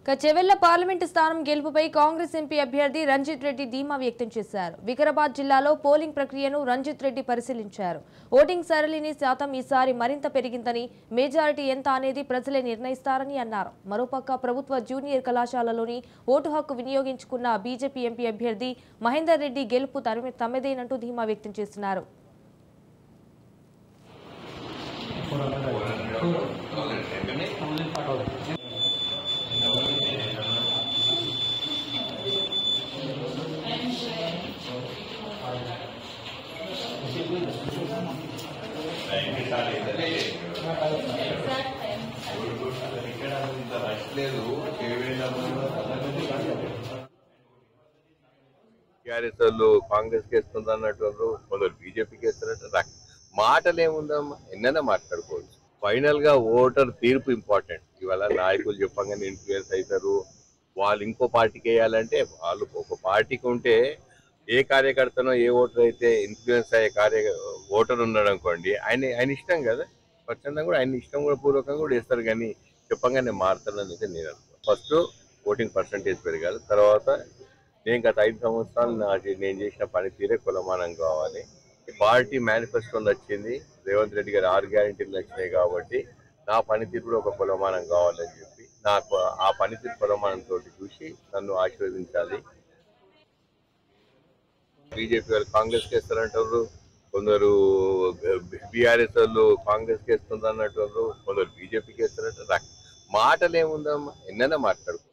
Chevella parliament స్థానం గెలుపుపై Congress MP అభ్యర్థి రంజిత్ రెడ్డి ధీమా వ్యక్తం చేశారు. వికారాబాద్ జిల్లాలో పోలింగ్ ప్రక్రియను రంజిత్ రెడ్డి పరిశీలించారు. ఓటింగ్ సరళిని శాతం ఈసారి మరింత పెరిగిందని, మెజారిటీ ఎంత అనేది ప్రజలే నిర్ణయిస్తారని అన్నారు. మరోపక్క ప్రభుత్వ జూనియర్ కళాశాలలోని ఓటు హక్కు వినియోగించుకున్న బీజేపీ ఎంపీ అభ్యర్థి మహేందర్ రెడ్డి గెలుపు తమదేనంటూ ధీమా వ్యక్తం చేస్తున్నారు. కాంగ్రెస్ కేస్తుందన్నట్టు కొందరు బీజేపీకి వేస్తున్నట్టు మాటలు ఏముందమ్మా, ఎన్నైనా మాట్లాడుకోవచ్చు. ఫైనల్ గా ఓటర్ తీర్పు ఇంపార్టెంట్. ఇవాళ నాయకులు చెప్పగానే ఇన్ఫ్లుయెన్స్ అవుతారు. వాళ్ళు ఇంకో పార్టీకి వేయాలంటే వాళ్ళు ఒక పార్టీకి ఉంటే ఏ కార్యకర్తనో ఏ ఓటర్ అయితే ఇన్ఫ్లుయెన్స్ అయ్యే ఓటర్ ఉన్నాడు అనుకోండి, ఆయన ఇష్టం కదా. స్వచ్ఛందంగా కూడా ఆయన ఇష్టం కూడా పూర్వకంగా కూడా వేస్తారు. కానీ చెప్పగానే మారుతానని అయితే నేను అనుకో. ఫస్ట్ ఓటింగ్ పర్సంటేజ్ పెరగాలి. తర్వాత నేను గత 5 సంవత్సరాలు నేను చేసిన పనితీరే కులమానం కావాలి. పార్టీ మేనిఫెస్టోలో వచ్చింది, రేవంత్ రెడ్డి గారు 6 గ్యారెంటీలు వచ్చినాయి కాబట్టి నా పనితీరు కూడా ఒక కులమానం కావాలని చెప్పి నాకు ఆ పనితీరు కులమానంతో చూసి నన్ను ఆశీర్వదించాలి. బీజేపీ వాళ్ళు కాంగ్రెస్ కేస్తారంటారు, కొందరు బీఆర్ఎస్ వాళ్ళు కాంగ్రెస్ కేస్తుంది అన్నట్టు, కొందరు బీజేపీకి వేస్తారంటారు. మాటలు ఏముందమ్మా, ఎన్నైనా మాట్లాడుకో.